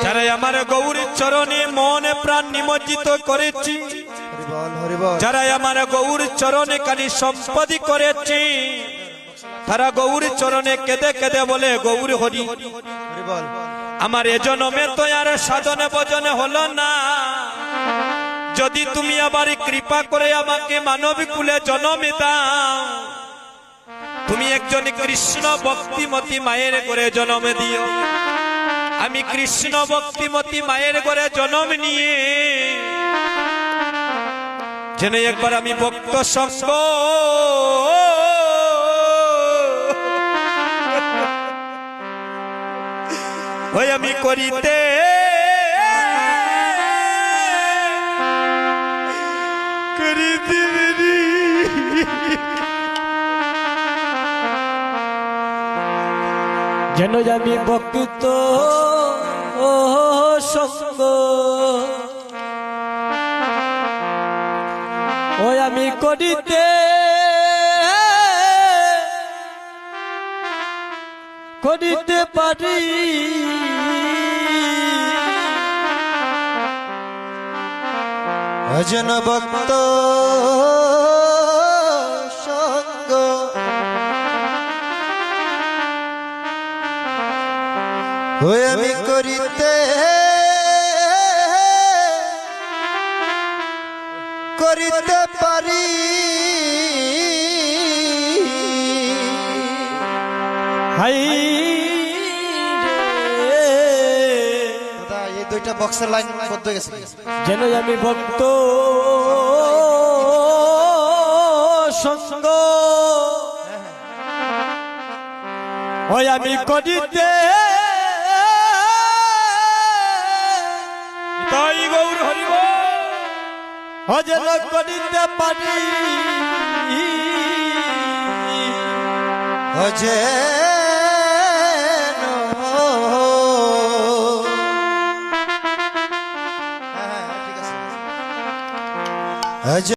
যারা আমার গৌরীর চরণে মনে প্রাণ নিমজ্জিত করেছি, যারা আমার গৌরীর চরণে কানি সম্পত্তি করেছি, তারা গৌরীর চরণে কেঁদে কেঁদে বলে গৌর হরি। আমার এ জন্মে তো আর সাধনে ভজনে হলো না, যদি তুমি আবার কৃপা করে আমাকে মানবী কুলে জন্ম দাও, তুমি একজন কৃষ্ণ ভক্তিমতী মায়ের করে জন্ম দিও। আমি কৃষ্ণ ভক্তিমতী মায়ের করে জন্ম নিয়ে যেন একবার আমি ভক্ত সঙ্গ ওই আমি করিতে যেন আমি ভক্ত সঙ্গ ওই আমি করিতে পারি। ভজন ভক্ত সঙ্গ ওই আমি করিতে পারি। হাই এই দুইটা বক্সের লাইন বদ্ধ গেছে। যেন আমি ভক্ত সঙ্গ ওই আমি করিতে তাই গৌর হরি যেন করিতে পারি। ঠিক আছে।